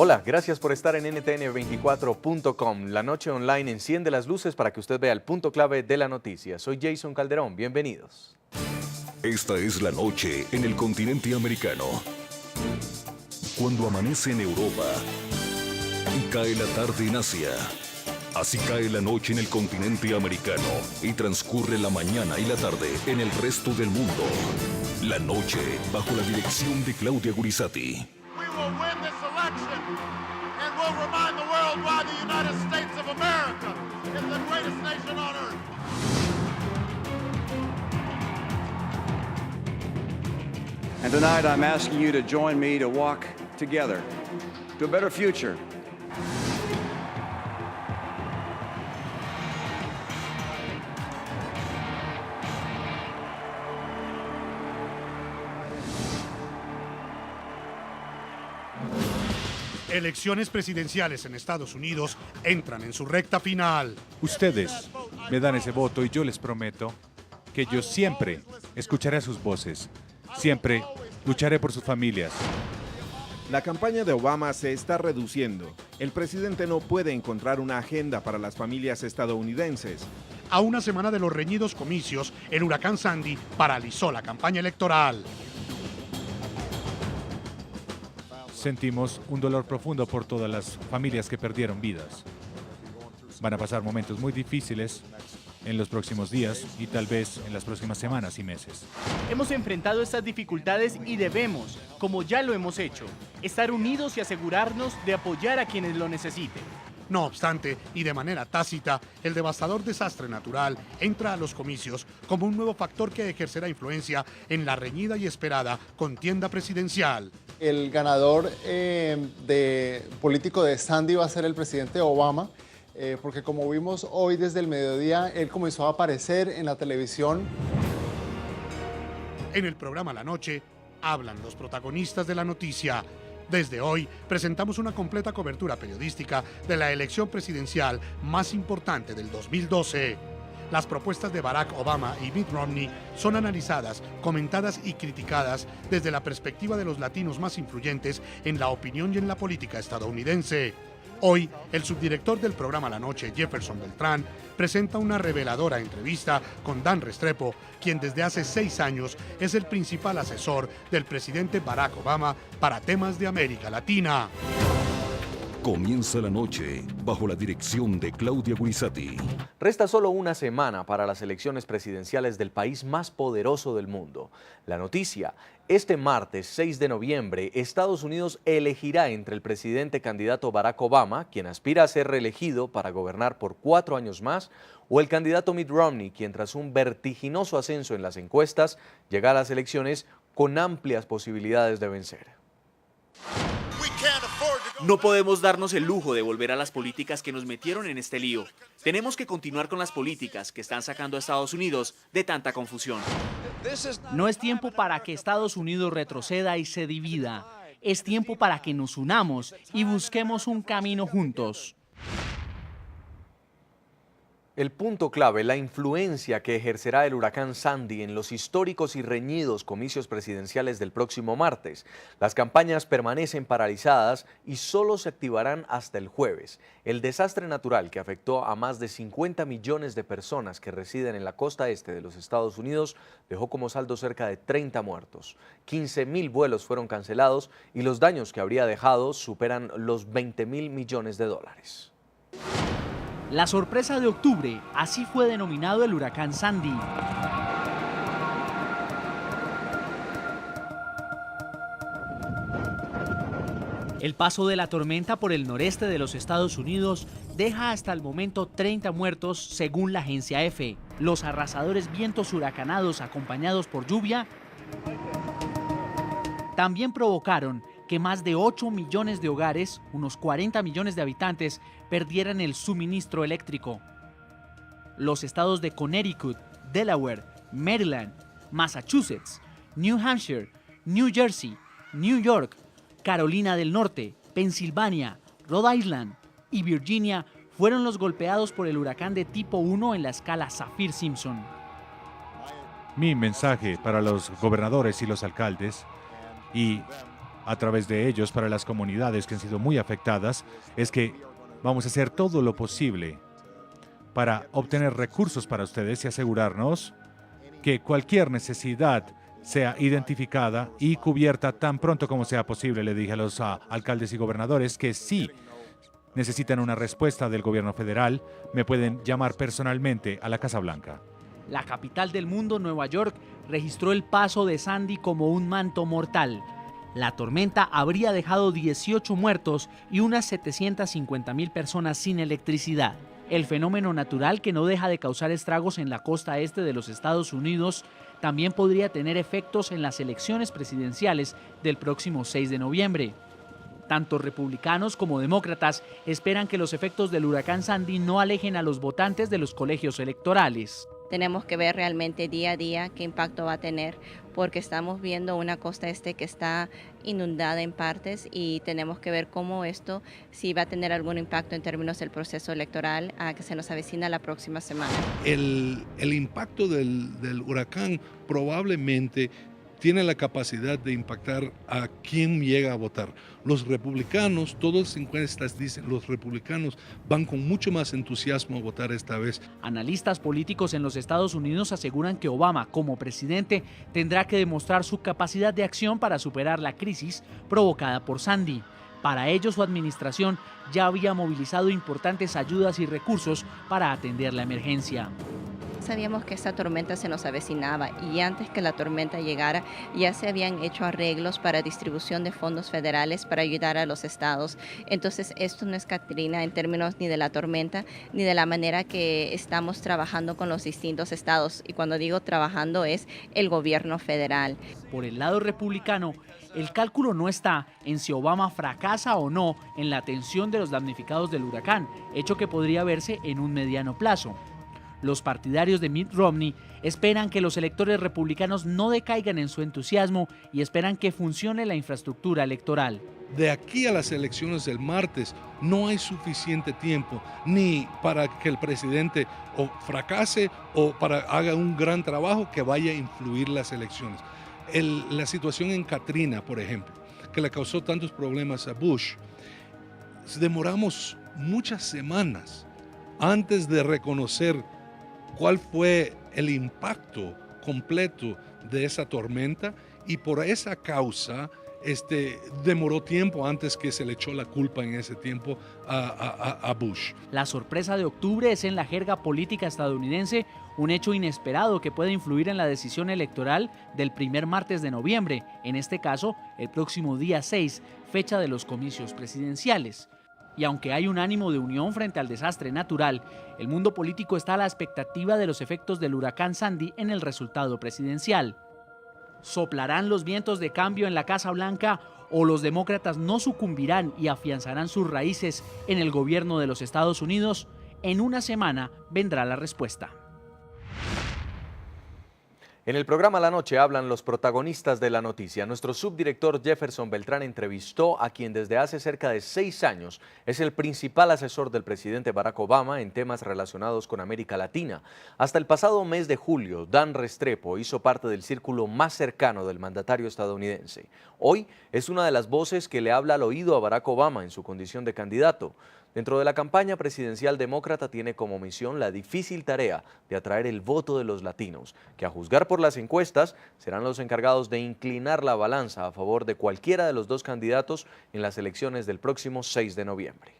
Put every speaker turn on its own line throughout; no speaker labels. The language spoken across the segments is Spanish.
Hola, gracias por estar en ntn24.com. La noche online enciende las luces para que usted vea el punto clave de la noticia. Soy Jason Calderón, bienvenidos.
Esta es la noche en el continente americano. Cuando amanece en Europa y cae la tarde en Asia. Así cae la noche en el continente americano y transcurre la mañana y la tarde en el resto del mundo. La noche bajo la dirección de Claudia Gurizati.
And will remind the world why the United States of America is the greatest nation on earth.
And tonight I'm asking you to join me to walk together to a better future.
Elecciones presidenciales en Estados Unidos entran en su recta final.
Ustedes me dan ese voto y yo les prometo que yo siempre escucharé sus voces, siempre lucharé por sus familias.
La campaña de Obama se está reduciendo. El presidente no puede encontrar una agenda para las familias estadounidenses.
A una semana de los reñidos comicios, el huracán Sandy paralizó la campaña electoral.
Sentimos un dolor profundo por todas las familias que perdieron vidas. Van a pasar momentos muy difíciles en los próximos días y tal vez en las próximas semanas y meses.
Hemos enfrentado estas dificultades y debemos, como ya lo hemos hecho, estar unidos y asegurarnos de apoyar a quienes lo necesiten.
No obstante, y de manera tácita, el devastador desastre natural entra a los comicios como un nuevo factor que ejercerá influencia en la reñida y esperada contienda presidencial.
El ganador político de Sandy va a ser el presidente Obama, porque como vimos hoy desde el mediodía, él comenzó a aparecer en la televisión.
En el programa La Noche, hablan los protagonistas de la noticia. Desde hoy presentamos una completa cobertura periodística de la elección presidencial más importante del 2012. Las propuestas de Barack Obama y Mitt Romney son analizadas, comentadas y criticadas desde la perspectiva de los latinos más influyentes en la opinión y en la política estadounidense. Hoy, el subdirector del programa La Noche, Jefferson Beltrán, presenta una reveladora entrevista con Dan Restrepo, quien desde hace 6 años es el principal asesor del presidente Barack Obama para temas de América Latina.
Comienza la noche bajo la dirección de Claudia Gurizati.
Resta solo una semana para las elecciones presidenciales del país más poderoso del mundo. La noticia: este martes 6 de noviembre, Estados Unidos elegirá entre el presidente candidato Barack Obama, quien aspira a ser reelegido para gobernar por 4 años más, o el candidato Mitt Romney, quien tras un vertiginoso ascenso en las encuestas, llega a las elecciones con amplias posibilidades de vencer.
No podemos darnos el lujo de volver a las políticas que nos metieron en este lío. Tenemos que continuar con las políticas que están sacando a Estados Unidos de tanta confusión.
No es tiempo para que Estados Unidos retroceda y se divida. Es tiempo para que nos unamos y busquemos un camino juntos.
El punto clave: la influencia que ejercerá el huracán Sandy en los históricos y reñidos comicios presidenciales del próximo martes. Las campañas permanecen paralizadas y solo se activarán hasta el jueves. El desastre natural que afectó a más de 50 millones de personas que residen en la costa este de los Estados Unidos dejó como saldo cerca de 30 muertos. 15.000 vuelos fueron cancelados y los daños que habría dejado superan los 20.000 millones de dólares.
La sorpresa de octubre, así fue denominado el huracán Sandy. El paso de la tormenta por el noreste de los Estados Unidos deja hasta el momento 30 muertos según la agencia EFE. Los arrasadores vientos huracanados acompañados por lluvia también provocaron que más de 8 millones de hogares, unos 40 millones de habitantes, perdieran el suministro eléctrico. Los estados de Connecticut, Delaware, Maryland, Massachusetts, New Hampshire, New Jersey, New York, Carolina del Norte, Pensilvania, Rhode Island y Virginia fueron los golpeados por el huracán de tipo 1 en la escala Saffir-Simpson.
Mi mensaje para los gobernadores y los alcaldes y a través de ellos para las comunidades que han sido muy afectadas es que vamos a hacer todo lo posible para obtener recursos para ustedes y asegurarnos que cualquier necesidad sea identificada y cubierta tan pronto como sea posible. Le dije a los alcaldes y gobernadores que si necesitan una respuesta del gobierno federal, me pueden llamar personalmente a la Casa Blanca.
La capital del mundo, Nueva York, registró el paso de Sandy como un manto mortal. La tormenta habría dejado 18 muertos y unas 750,000 personas sin electricidad. El fenómeno natural, que no deja de causar estragos en la costa este de los Estados Unidos, también podría tener efectos en las elecciones presidenciales del próximo 6 de noviembre. Tanto republicanos como demócratas esperan que los efectos del huracán Sandy no alejen a los votantes de los colegios electorales.
Tenemos que ver realmente día a día qué impacto va a tener, porque estamos viendo una costa este que está inundada en partes y tenemos que ver cómo esto sí va a tener algún impacto en términos del proceso electoral que se nos avecina la próxima semana.
El impacto del huracán probablemente tiene la capacidad de impactar a quien llega a votar. Los republicanos, todas las encuestas dicen, los republicanos van con mucho más entusiasmo a votar esta vez.
Analistas políticos en los Estados Unidos aseguran que Obama, como presidente, tendrá que demostrar su capacidad de acción para superar la crisis provocada por Sandy. Para ello, su administración ya había movilizado importantes ayudas y recursos para atender la emergencia.
Sabíamos que esta tormenta se nos avecinaba y antes que la tormenta llegara ya se habían hecho arreglos para distribución de fondos federales para ayudar a los estados. Entonces esto no es Katrina en términos ni de la tormenta ni de la manera que estamos trabajando con los distintos estados. Y cuando digo trabajando es el gobierno federal.
Por el lado republicano, el cálculo no está en si Obama fracasa o no en la atención de los damnificados del huracán, hecho que podría verse en un mediano plazo. Los partidarios de Mitt Romney esperan que los electores republicanos no decaigan en su entusiasmo y esperan que funcione la infraestructura electoral.
De aquí a las elecciones del martes no hay suficiente tiempo ni para que el presidente o fracase o para haga un gran trabajo que vaya a influir las elecciones. La situación en Katrina, por ejemplo, que le causó tantos problemas a Bush, demoramos muchas semanas antes de reconocer cuál fue el impacto completo de esa tormenta y por esa causa demoró tiempo antes que se le echó la culpa en ese tiempo a Bush.
La sorpresa de octubre es en la jerga política estadounidense un hecho inesperado que puede influir en la decisión electoral del primer martes de noviembre, en este caso el próximo día 6, fecha de los comicios presidenciales. Y aunque hay un ánimo de unión frente al desastre natural, el mundo político está a la expectativa de los efectos del huracán Sandy en el resultado presidencial. ¿Soplarán los vientos de cambio en la Casa Blanca o los demócratas no sucumbirán y afianzarán sus raíces en el gobierno de los Estados Unidos? En una semana vendrá la respuesta.
En el programa La Noche hablan los protagonistas de la noticia. Nuestro subdirector Jefferson Beltrán entrevistó a quien desde hace cerca de 6 años es el principal asesor del presidente Barack Obama en temas relacionados con América Latina. Hasta el pasado mes de julio, Dan Restrepo hizo parte del círculo más cercano del mandatario estadounidense. Hoy es una de las voces que le habla al oído a Barack Obama en su condición de candidato. Dentro de la campaña presidencial demócrata tiene como misión la difícil tarea de atraer el voto de los latinos, que a juzgar por las encuestas serán los encargados de inclinar la balanza a favor de cualquiera de los dos candidatos en las elecciones del próximo 6 de noviembre.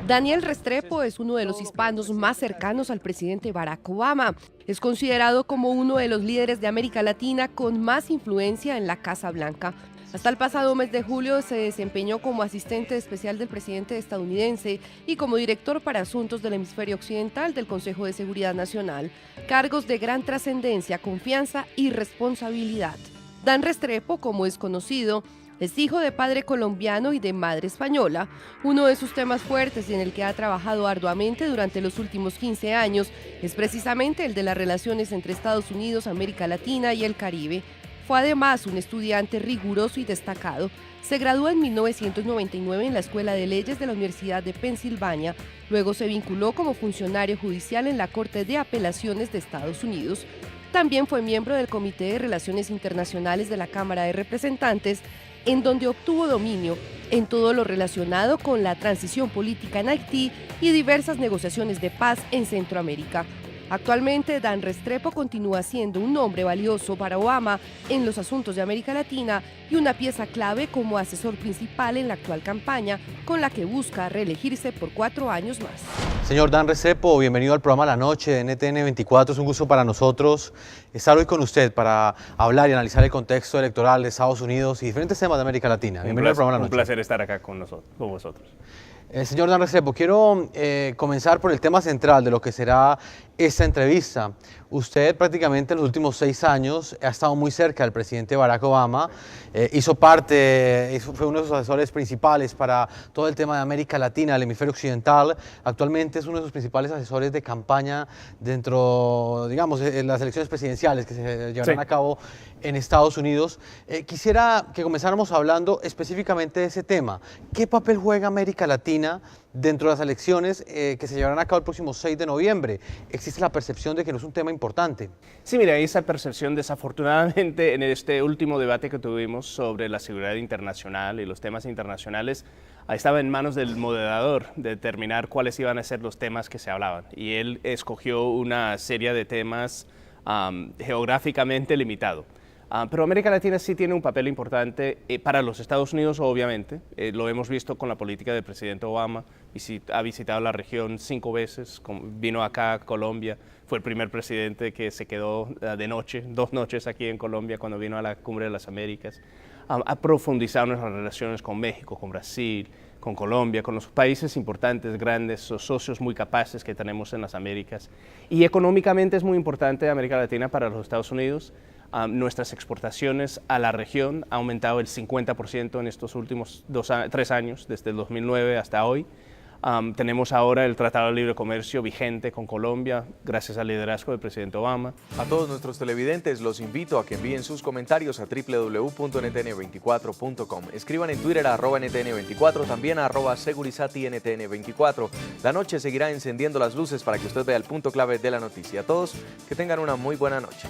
Daniel Restrepo es uno de los hispanos más cercanos al presidente Barack Obama. Es considerado como uno de los líderes de América Latina con más influencia en la Casa Blanca. Hasta el pasado mes de julio se desempeñó como asistente especial del presidente estadounidense y como director para asuntos del hemisferio occidental del Consejo de Seguridad Nacional, cargos de gran trascendencia, confianza y responsabilidad. Dan Restrepo, como es conocido, es hijo de padre colombiano y de madre española. Uno de sus temas fuertes y en el que ha trabajado arduamente durante los últimos 15 años es precisamente el de las relaciones entre Estados Unidos, América Latina y el Caribe. Fue además un estudiante riguroso y destacado. Se graduó en 1999 en la Escuela de Leyes de la Universidad de Pensilvania. Luego se vinculó como funcionario judicial en la Corte de Apelaciones de Estados Unidos. También fue miembro del Comité de Relaciones Internacionales de la Cámara de Representantes, en donde obtuvo dominio en todo lo relacionado con la transición política en Haití y diversas negociaciones de paz en Centroamérica. Actualmente, Dan Restrepo continúa siendo un nombre valioso para Obama en los asuntos de América Latina y una pieza clave como asesor principal en la actual campaña, con la que busca reelegirse por 4 años más.
Señor Dan Restrepo, bienvenido al programa La Noche de NTN 24. Es un gusto para nosotros estar hoy con usted para hablar y analizar el contexto electoral de Estados Unidos y diferentes temas de América Latina. Bienvenido al programa La Noche.
Un placer estar acá con vosotros.
Señor Dan Restrepo, quiero comenzar por el tema central de lo que será esta entrevista. Usted prácticamente en los últimos 6 años ha estado muy cerca del presidente Barack Obama, fue uno de sus asesores principales para todo el tema de América Latina, el hemisferio occidental. Actualmente es uno de sus principales asesores de campaña dentro, digamos, en las elecciones presidenciales que se llevarán a cabo en Estados Unidos. Quisiera que comenzáramos hablando específicamente de ese tema. ¿Qué papel juega América Latina dentro de las elecciones que se llevarán a cabo el próximo 6 de noviembre? ¿Existe la percepción de que no es un tema importante?
Sí, mira, esa percepción desafortunadamente en este último debate que tuvimos sobre la seguridad internacional y los temas internacionales estaba en manos del moderador de determinar cuáles iban a ser los temas que se hablaban. Y él escogió una serie de temas geográficamente limitados. Pero América Latina sí tiene un papel importante para los Estados Unidos, obviamente. Lo hemos visto con la política del presidente Obama. Ha visitado la región 5 veces, vino acá a Colombia. Fue el primer presidente que se quedó de noche, 2 noches aquí en Colombia cuando vino a la Cumbre de las Américas. Ha profundizado nuestras relaciones con México, con Brasil, con Colombia, con los países importantes, grandes, socios muy capaces que tenemos en las Américas. Y económicamente es muy importante América Latina para los Estados Unidos. Nuestras exportaciones a la región han aumentado el 50% en estos últimos 3 años, desde el 2009 hasta hoy. Tenemos ahora el Tratado de Libre Comercio vigente con Colombia, gracias al liderazgo del presidente Obama.
A todos nuestros televidentes los invito a que envíen sus comentarios a www.ntn24.com. Escriban en Twitter a @ntn24, también a @segurizatiNTN24. La noche seguirá encendiendo las luces para que usted vea el punto clave de la noticia. A todos, que tengan una muy buena noche.